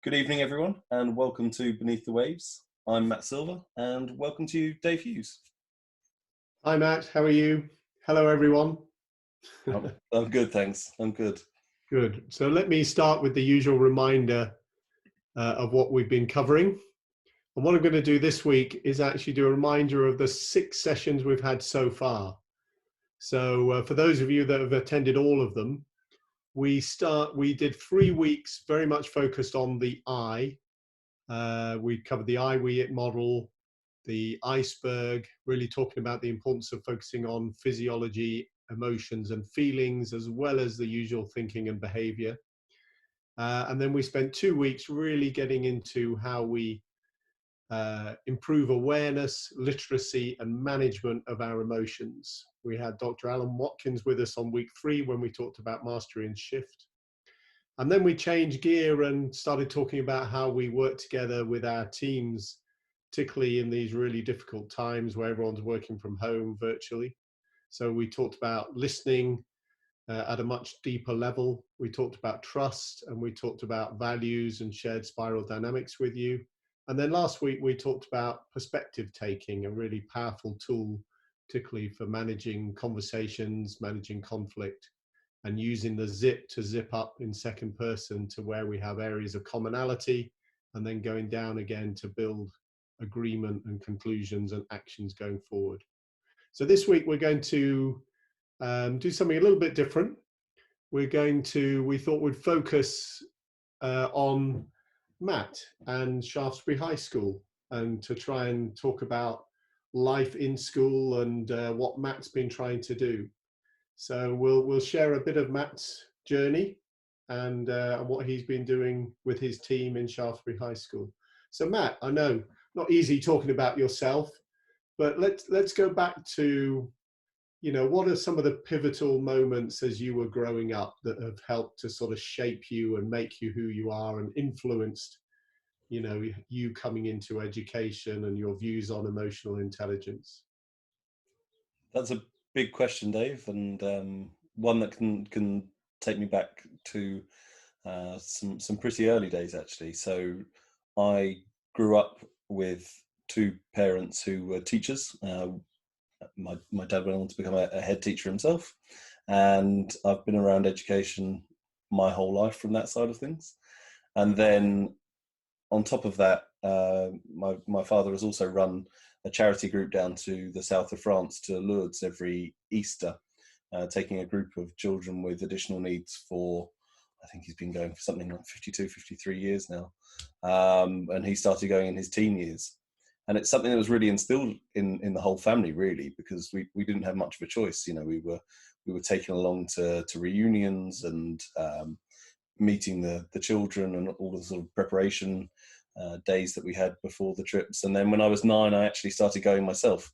Good evening, everyone, and welcome to Beneath the Waves. I'm Matt Silver, and welcome to you, Dave Hughes. Hi, Matt. How are you? Hello, everyone. I'm good, thanks. I'm good. Good. So let me start with the usual reminder of what we've been covering. And what I'm going to do this week is actually do a reminder of the 6 sessions we've had so far. So for those of you that have attended all of them, we did 3 weeks very much focused on the I. We covered the I, we, it model, the iceberg, really talking about the importance of focusing on physiology, emotions and feelings, as well as the usual thinking and behavior. And then we spent 2 weeks really getting into how we improve awareness, literacy and management of our emotions. We had Dr. Alan Watkins with us on week 3 when we talked about mastery and shift. And then we changed gear and started talking about how we work together with our teams, particularly in these really difficult times where everyone's working from home virtually. So we talked about listening at a much deeper level. We talked about trust, and we talked about values and shared spiral dynamics with you. And then last week we talked about perspective taking, a really powerful tool, particularly for managing conversations, managing conflict, and using the zip to zip up in second person to where we have areas of commonality, and then going down again to build agreement and conclusions and actions going forward. So this week we're going to do something a little bit different. We thought we'd focus on Matt and Shaftesbury High School, and to try and talk about life in school and what Matt's been trying to do. So we'll share a bit of Matt's journey and what he's been doing with his team in Shaftesbury High School. So Matt, I know not easy talking about yourself, but let's go back to, what are some of the pivotal moments as you were growing up that have helped to sort of shape you and make you who you are and influenced, you coming into education and your views on emotional intelligence? That's a big question, Dave, and one that can take me back to some pretty early days, actually. So I grew up with 2 parents who were teachers. My dad went on to become a head teacher himself, and I've been around education my whole life from that side of things. And then on top of that, my father has also run a charity group down to the south of France, to Lourdes, every Easter, taking a group of children with additional needs for, I think he's been going for something like 52, 53 years now. And he started going in his teen years. And it's something that was really instilled in the whole family, really, because we didn't have much of a choice. We were taken along to reunions and meeting the children and all the sort of preparation days that we had before the trips. And then when I was 9, I actually started going myself.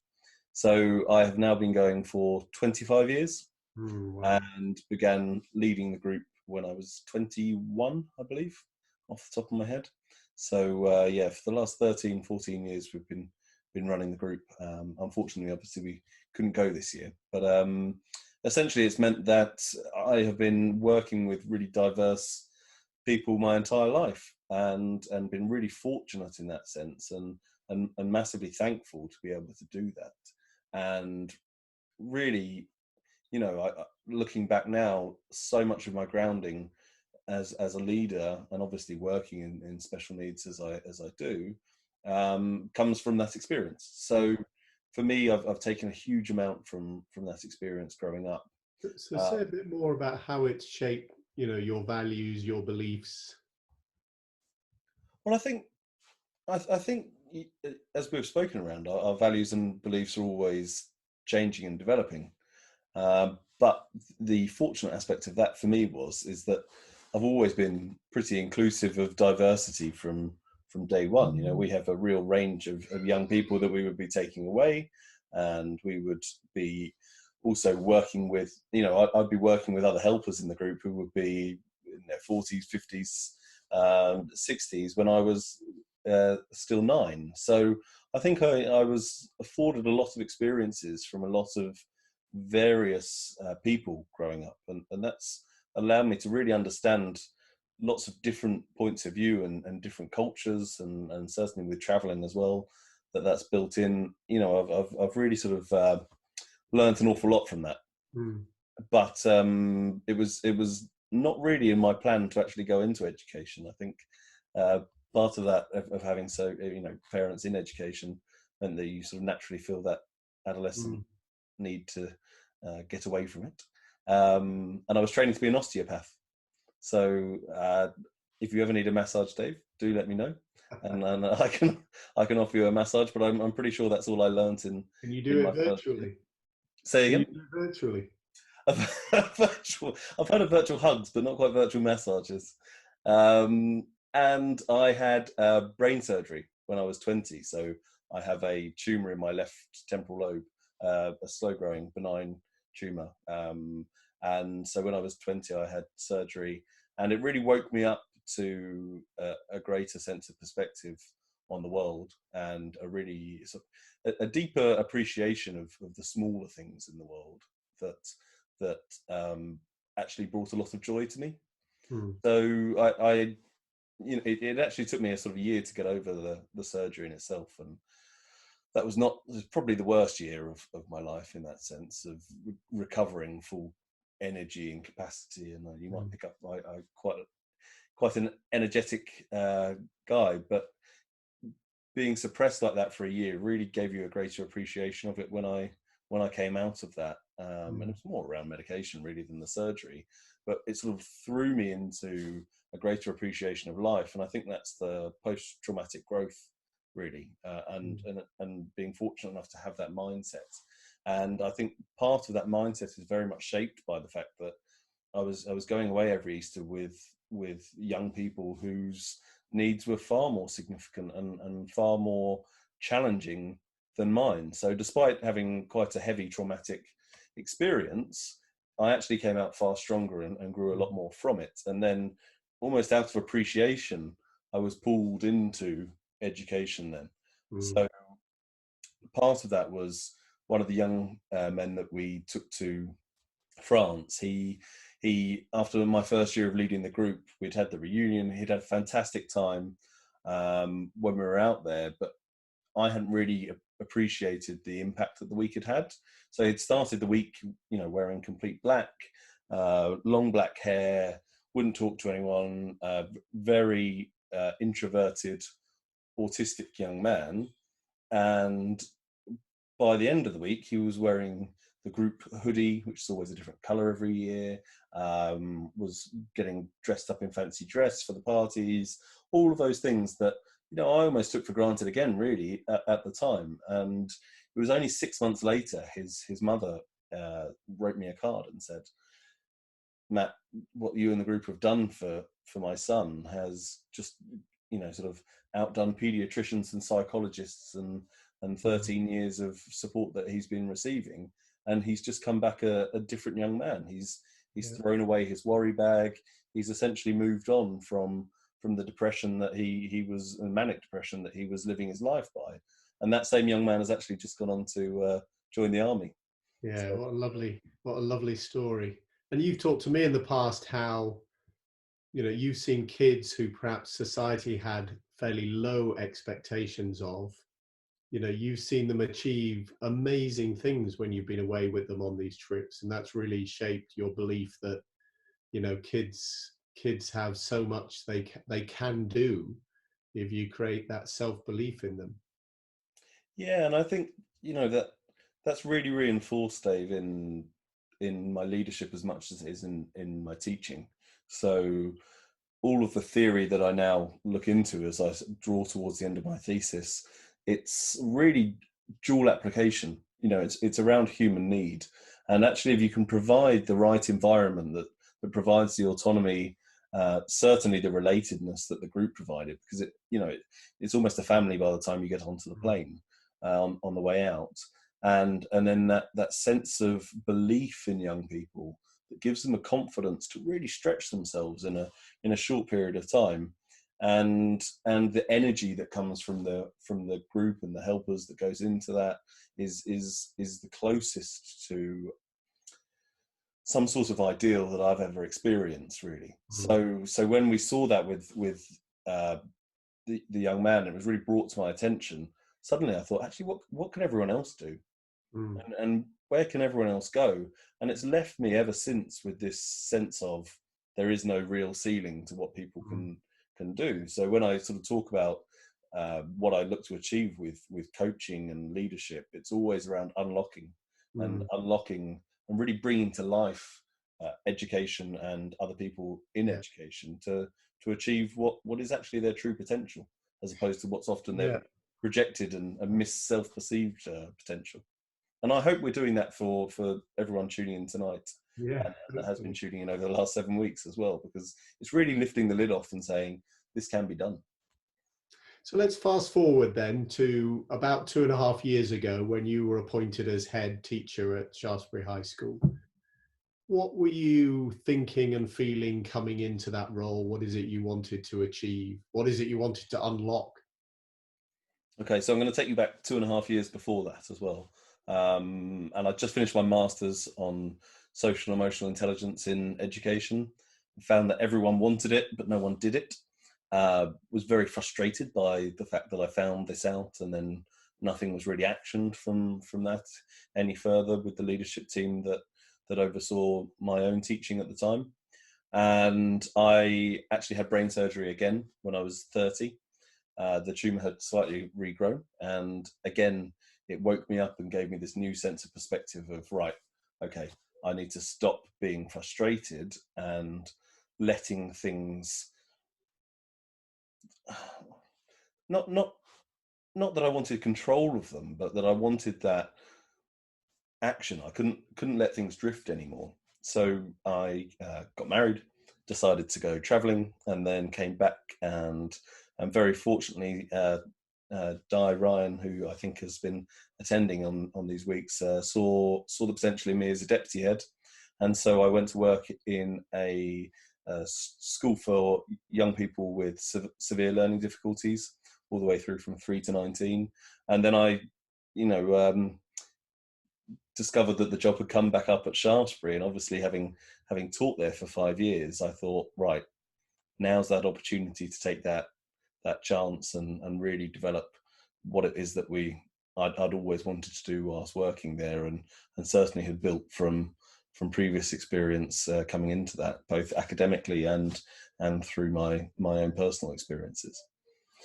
So I have now been going for 25 years. Wow. And began leading the group when I was 21, I believe, off the top of my head. So yeah, for the last 13, 14 years, we've been running the group. Unfortunately, obviously, we couldn't go this year. But essentially, it's meant that I have been working with really diverse people my entire life, and been really fortunate in that sense, and massively thankful to be able to do that. And really, looking back now, so much of my grounding as a leader, and obviously working in special needs as I do, comes from that experience. So for me, I've taken a huge amount from that experience growing up. So say a bit more about how it's shaped, your values, your beliefs. Well, I think as we've spoken around, our values and beliefs are always changing and developing. But the fortunate aspect of that for me is that I've always been pretty inclusive of diversity from day one. We have a real range of young people that we would be taking away, and we would be also working with, I'd be working with other helpers in the group who would be in their 40s, 50s, 60s when I was still 9. So I think I was afforded a lot of experiences from a lot of various people growing up, and that's allowed me to really understand lots of different points of view and different cultures, and certainly with traveling as well, that's built in. I've really sort of learned an awful lot from that. Mm. But it was not really in my plan to actually go into education. I think uh, part of that of having parents in education meant that you sort of naturally feel that adolescent Mm. need to get away from it. And I was training to be an osteopath. So if you ever need a massage, Dave, do let me know, and I can offer you a massage. But I'm pretty sure that's all I learnt Can you in do my it first year. virtually? Say Can you again. do it virtually? I've had a virtual hugs, but not quite virtual massages. Um, and I had brain surgery when I was 20. So I have a tumor in my left temporal lobe, a slow growing benign tumor. And so when I was 20, I had surgery, and it really woke me up to a greater sense of perspective on the world, and a really a deeper appreciation of the smaller things in the world that actually brought a lot of joy to me. Mm. So it actually took me a sort of year to get over the surgery in itself, and that was not it was probably the worst year of my life in that sense of recovering full energy and capacity. And you might Mm. pick up I quite an energetic guy, but being suppressed like that for a year really gave you a greater appreciation of it when I came out of that. And it Mm. was more around medication really than the surgery, but it sort of threw me into a greater appreciation of life. And I think that's the post-traumatic growth really, and being fortunate enough to have that mindset. And I think part of that mindset is very much shaped by the fact that I was going away every Easter with young people whose needs were far more significant and far more challenging than mine. So despite having quite a heavy traumatic experience, I actually came out far stronger and grew a lot more from it. And then almost out of appreciation, I was pulled into education then. Mm. So part of that was one of the young men that we took to France. He after my first year of leading the group, we'd had the reunion. He'd had a fantastic time when we were out there, but I hadn't really appreciated the impact that the week had had. So he'd started the week, wearing complete black, long black hair, wouldn't talk to anyone, very introverted, autistic young man, and by the end of the week, he was wearing the group hoodie, which is always a different color every year, was getting dressed up in fancy dress for the parties, all of those things that, I almost took for granted again, really, at the time. And it was only 6 months later, his mother wrote me a card and said, Matt, what you and the group have done for my son has just, sort of outdone pediatricians and psychologists and Mm. 13 years of support that he's been receiving. And he's just come back a different young man. He's Yeah. thrown away his worry bag. He's essentially moved on from the depression that he was, a manic depression that he was living his life by. And that same young man has actually just gone on to join the army. Yeah, So what a lovely story. And you've talked to me in the past how, you've seen kids who perhaps society had fairly low expectations of. You've seen them achieve amazing things when you've been away with them on these trips, and that's really shaped your belief that, kids have so much they can do if you create that self-belief in them. yeah, and I think that's really reinforced, Dave, in my leadership as much as it is in my teaching. So all of the theory that I now look into as I draw towards the end of my thesis, it's really dual application. It's around human need, and actually, if you can provide the right environment that provides the autonomy, certainly the relatedness that the group provided, because it's almost a family by the time you get onto the plane on the way out, and then that sense of belief in young people that gives them a confidence to really stretch themselves in a short period of time, and the energy that comes from the group and the helpers that goes into that is the closest to some sort of ideal that I've ever experienced, really. Mm. So when we saw that with uh, the young man, it was really brought to my attention. Suddenly, I thought, actually, what can everyone else do, Mm. and where can everyone else go? And it's left me ever since with this sense of there is no real ceiling to what people Mm. can do. So when I sort of talk about what I look to achieve with coaching and leadership, it's always around Mm. unlocking and really bringing to life education and other people in Yeah. education to achieve what is actually their true potential, as opposed to what's often their Yeah. projected and self-perceived potential. And I hope we're doing that for everyone tuning in tonight, Yeah. and that has been Hopefully. tuning in over the last 7 weeks as well, because it's really lifting the lid off and saying this can be done. So let's fast forward then to about 2.5 years ago when you were appointed as head teacher at Shaftesbury High School. What were you thinking and feeling coming into that role? What is it you wanted to achieve? What is it you wanted to unlock? Okay, so I'm going to take you back 2.5 years before that as well. And I just finished my master's on social and emotional intelligence in education. Found that everyone wanted it, but no one did it. Was very frustrated by the fact that I found this out, and then nothing was really actioned from that any further with the leadership team that oversaw my own teaching at the time. And I actually had brain surgery again when I was 30. The tumor had slightly regrown, and again, it woke me up and gave me this new sense of perspective of, right, okay, I need to stop being frustrated and letting things not not not that I wanted control of them, but that I wanted that action. I couldn't let things drift anymore. So I got married, decided to go traveling, and then came back, and very fortunately, Di Ryan, who I think has been attending on these weeks, saw the potential in me as a deputy head, and so I went to work in a school for young people with severe learning difficulties, all the way through from 3 to 19, and then I, you know. Discovered that the job had come back up at Shaftesbury, and obviously having taught there for 5 years, I thought, right, now's that opportunity to take that chance and really develop what it is that I'd always wanted to do whilst working there, and certainly had built from previous experience coming into that, both academically and through my own personal experiences.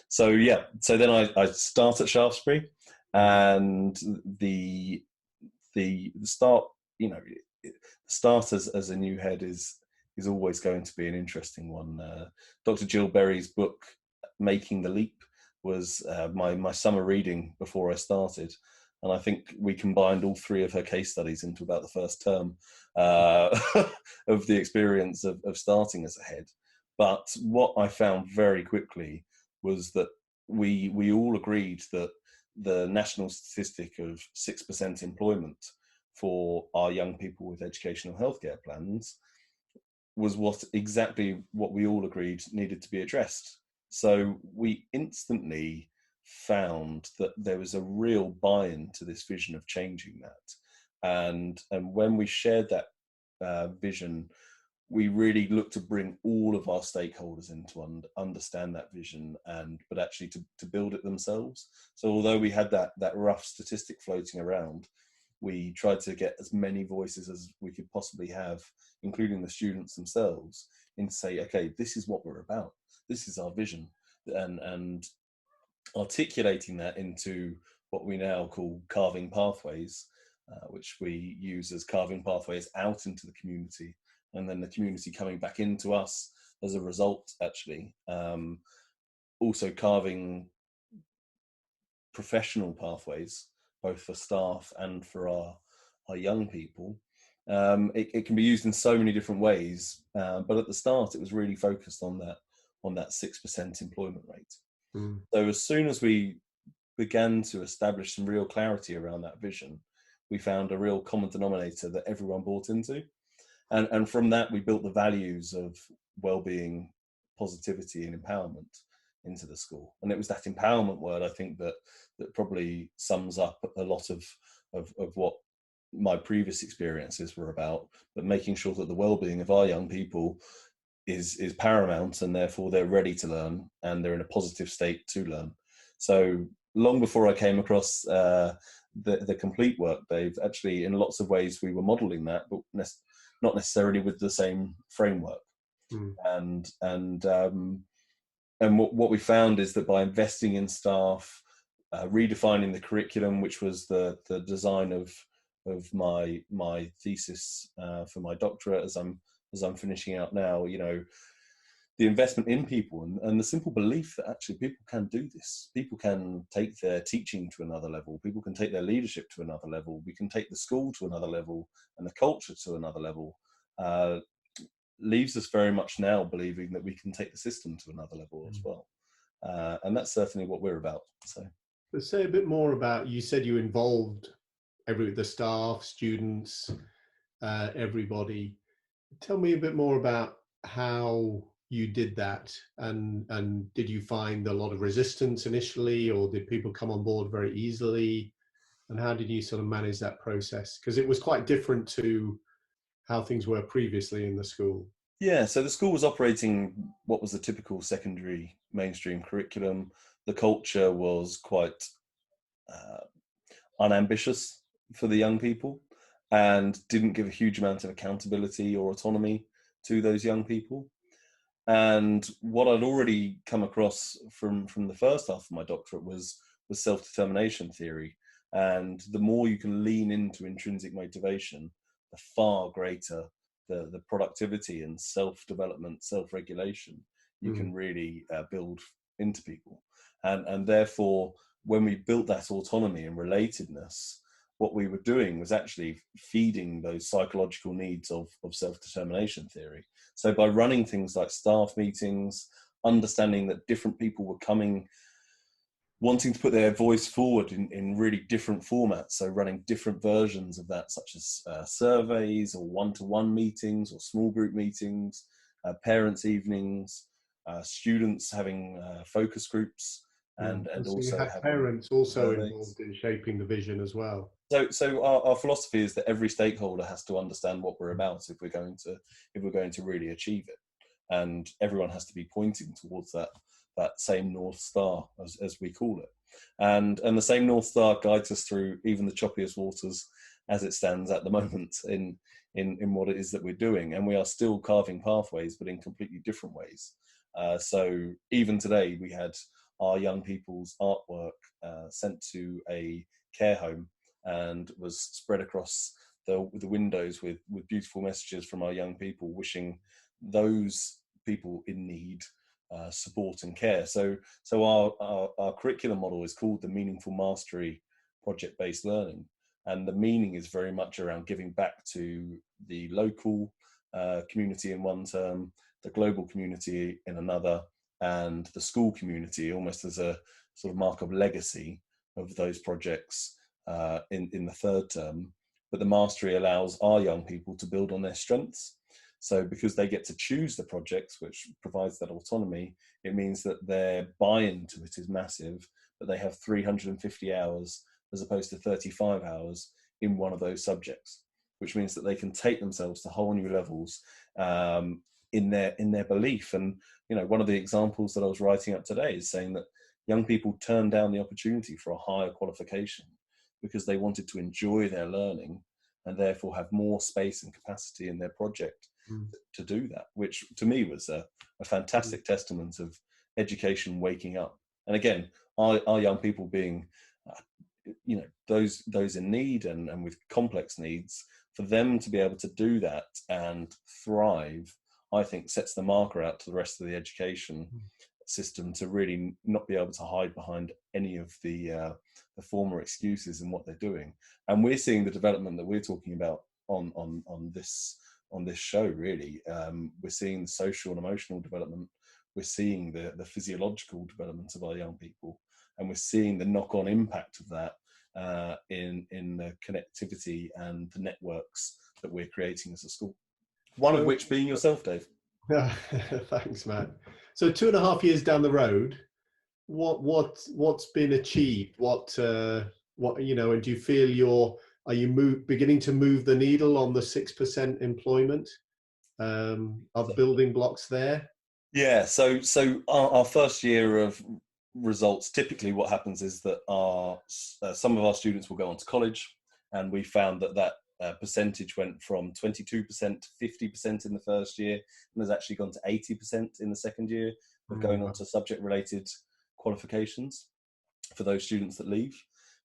So yeah, so then I start at Shaftesbury, and the start, you know, the start as a new head is always going to be an interesting one. Dr. Jill Berry's book, Making the Leap, was my summer reading before I started, and I think we combined all three of her case studies into about the first term uh, of the experience of starting as a head. But what I found very quickly was that we all agreed that the national statistic of 6% employment for our young people with educational healthcare plans was exactly what we all agreed needed to be addressed. So we instantly found that there was a real buy-in to this vision of changing that, and when we shared that vision, we really look to bring all of our stakeholders in to understand that vision, and but actually to build it themselves. So although we had that rough statistic floating around, we tried to get as many voices as we could possibly have, including the students themselves, in to say, okay, this is what we're about, this is our vision, and articulating that into what we now call carving pathways, which we use as carving pathways out into the community, and then the community coming back into us as a result, actually. Also carving professional pathways, both for staff and for our young people. It can be used in so many different ways, but at the start it was really focused on that 6% employment rate. Mm. So as soon as we began to establish some real clarity around that vision, we found a real common denominator that everyone bought into. And from that, we built the values of well-being, positivity, and empowerment into the school. And it was that empowerment word, I think, that probably sums up a lot of what my previous experiences were about, but making sure that the well-being of our young people is paramount, and therefore they're ready to learn and they're in a positive state to learn. So long before I came across the complete work, Dave, actually in lots of ways we were modeling that, but not necessarily with the same framework. Mm. And what we found is that by investing in staff, redefining the curriculum, which was the design of my thesis for my doctorate, as I'm finishing out now, the investment in people and the simple belief that actually people can do this. People can take their teaching to another level. People can take their leadership to another level. We can take the school to another level and the culture to another level. Leaves us very much now believing that we can take the system to another level as well. And that's certainly what we're about. So, But say a bit more about, you said you involved the staff, students, everybody. Tell me a bit more about how you did that, and did you find a lot of resistance initially, or did people come on board very easily? And how did you sort of manage that process? Because it was quite different to how things were previously in the school. yeah, so the school was operating what was a typical secondary mainstream curriculum. The culture was quite unambitious for the young people and didn't give a huge amount of accountability or autonomy to those young people. And what I'd already come across from the first half of my doctorate was self-determination theory. And the more you can lean into intrinsic motivation, the far greater the productivity and self-development, self-regulation you can really build into people. And therefore, when we built that autonomy and relatedness, what we were doing was actually feeding those psychological needs of self-determination theory. So by running things like staff meetings, understanding that different people were coming, wanting to put their voice forward in really different formats, so running different versions of that, such as surveys or one-to-one meetings or small group meetings, parents' evenings, students having focus groups, and So you also had having parents also surveys. involved in shaping the vision as well. So our philosophy is that every stakeholder has to understand what we're about if we're going to really achieve it, and everyone has to be pointing towards that same North Star, as we call it, and the same North Star guides us through even the choppiest waters as it stands at the moment in what it is that we're doing, and we are still carving pathways, but in completely different ways. So even today, we had our young people's artwork sent to a care home and was spread across the windows with beautiful messages from our young people, wishing those people in need support and care. So our curriculum model is called the Meaningful Mastery Project-Based Learning, and the meaning is very much around giving back to the local community in one term, the global community in another, and the school community almost as a sort of mark of legacy of those projects in the third term. But the mastery allows our young people to build on their strengths. So because they get to choose the projects, which provides that autonomy, it means that their buy-in to it is massive, but they have 350 hours as opposed to 35 hours in one of those subjects, which means that they can take themselves to whole new levels in their belief. And one of the examples that I was writing up today is saying that young people turn down the opportunity for a higher qualification because they wanted to enjoy their learning and therefore have more space and capacity in their project to do that, which to me was a fantastic testament of education waking up. And again, our young people being those in need and with complex needs, for them to be able to do that and thrive, I think sets the marker out to the rest of the education system to really not be able to hide behind any of the former excuses in what they're doing. And we're seeing the development that we're talking about on this show, really. We're seeing the social and emotional development. We're seeing the physiological development of our young people, and we're seeing the knock-on impact of that in the connectivity and the networks that we're creating as a school. One of which being yourself, Dave. Thanks, Matt. So 2.5 years down the road, what's been achieved? And do you feel are you beginning to move the needle on the 6% employment? Are building blocks there? Yeah, so our first year of results, typically what happens is that some of our students will go on to college, and we found that percentage went from 22% to 50% in the first year, and has actually gone to 80% in the second year of going on to subject-related qualifications for those students that leave.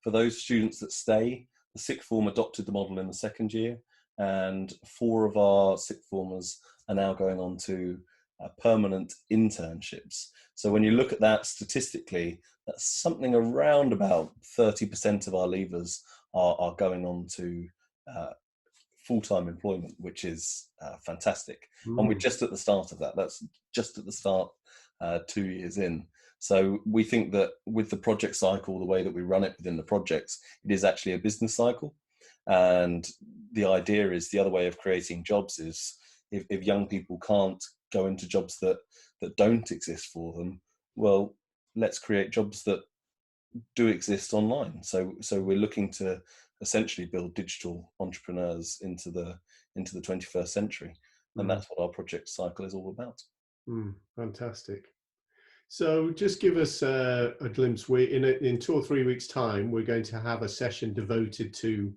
For those students that stay, the sixth form adopted the model in the second year, and 4 of our sixth formers are now going on to permanent internships. So when you look at that statistically, that's something around about 30% of our leavers are going on to full-time employment, which is fantastic. And we're just at the start of that. That's just at the start, 2 years in. So we think that with the project cycle, the way that we run it within the projects, it is actually a business cycle. And the idea is, the other way of creating jobs is, if young people can't go into jobs that don't exist for them, well, let's create jobs that do exist online. So we're looking to essentially build digital entrepreneurs into the 21st century, and that's what our project cycle is all about. Fantastic. So just give us a glimpse. In 2 or 3 weeks' time, we're going to have a session devoted to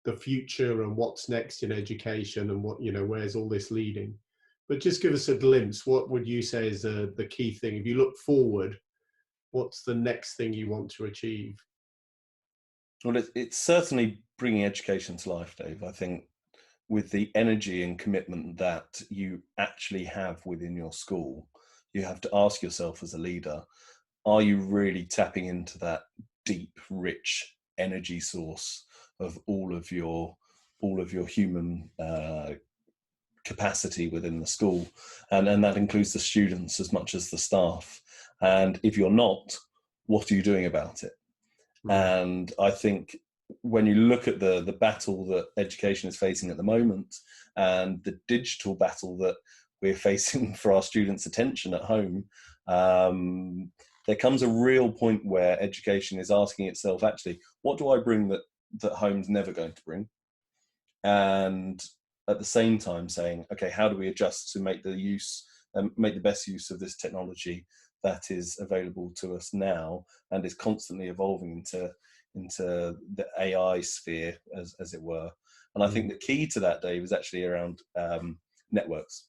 the future and what's next in education, and where's all this leading. But just give us a glimpse. What would you say is the key thing? If you look forward, what's the next thing you want to achieve? Well, it's certainly bringing education to life, Dave. I think with the energy and commitment that you actually have within your school, you have to ask yourself as a leader, are you really tapping into that deep, rich energy source of all of your human capacity within the school? And that includes the students as much as the staff. And if you're not, what are you doing about it? And I think when you look at the battle that education is facing at the moment, and the digital battle that we're facing for our students' attention at home, there comes a real point where education is asking itself, actually, what do I bring that home's never going to bring? And at the same time saying, okay, how do we adjust to make the best use of this technology that is available to us now and is constantly evolving into the AI sphere, as it were. And I think the key to that, Dave, is actually around networks,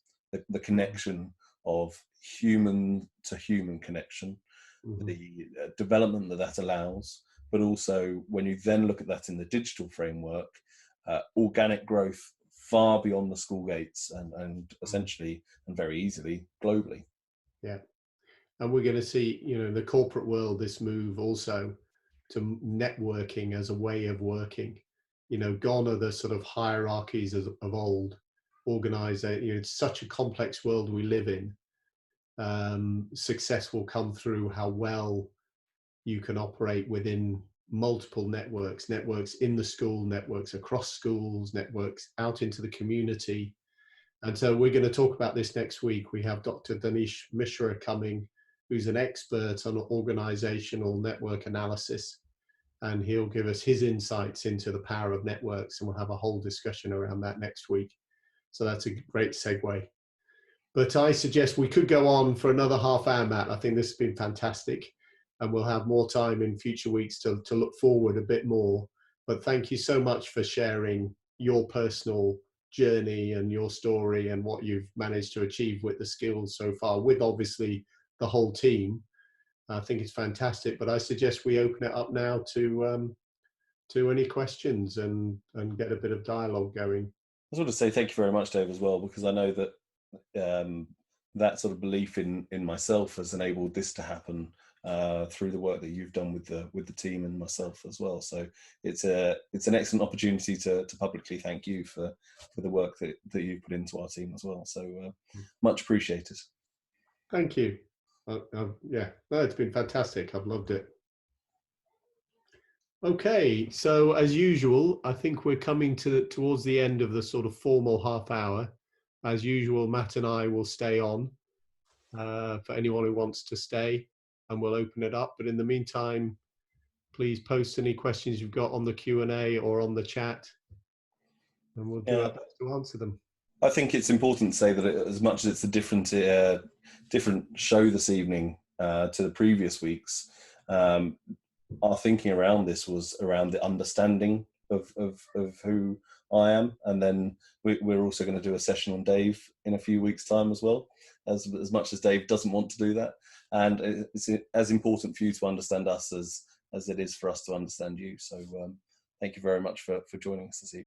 the connection of human to human connection, the development that allows, but also when you then look at that in the digital framework, organic growth far beyond the school gates, and essentially and very easily globally. Yeah. And we're going to see, in the corporate world, this move also to networking as a way of working. Gone are the sort of hierarchies of old. Organization, it's such a complex world we live in. Success will come through how well you can operate within multiple networks in the school, networks across schools, networks out into the community. And so we're going to talk about this next week. We have Dr. Danish Mishra coming, who's an expert on organizational network analysis. And he'll give us his insights into the power of networks. And we'll have a whole discussion around that next week. So that's a great segue. But I suggest we could go on for another half hour, Matt. I think this has been fantastic. And we'll have more time in future weeks to look forward a bit more. But thank you so much for sharing your personal journey and your story and what you've managed to achieve with the skills so far, with obviously the whole team. I think it's fantastic, but I suggest we open it up now to any questions and get a bit of dialogue going. I just want to say thank you very much, Dave, as well, because I know that that sort of belief in myself has enabled this to happen through the work that you've done with the team and myself as well. So it's an excellent opportunity to publicly thank you for the work that you've put into our team as well. So much appreciated. Thank you. Yeah, no, it's been fantastic. I've loved it. Okay, so as usual, I think we're coming towards the end of the sort of formal half hour. As usual, Matt and I will stay on for anyone who wants to stay, and we'll open it up. But in the meantime, please post any questions you've got on the Q&A or on the chat, and we'll do Yeah, our best to answer them. I think it's important to say that as much as it's a different show this evening to the previous weeks, our thinking around this was around the understanding of who I am, and then we're also going to do a session on Dave in a few weeks' time as well. As much as Dave doesn't want to do that, and it's as important for you to understand us as it is for us to understand you. So thank you very much for joining us this evening.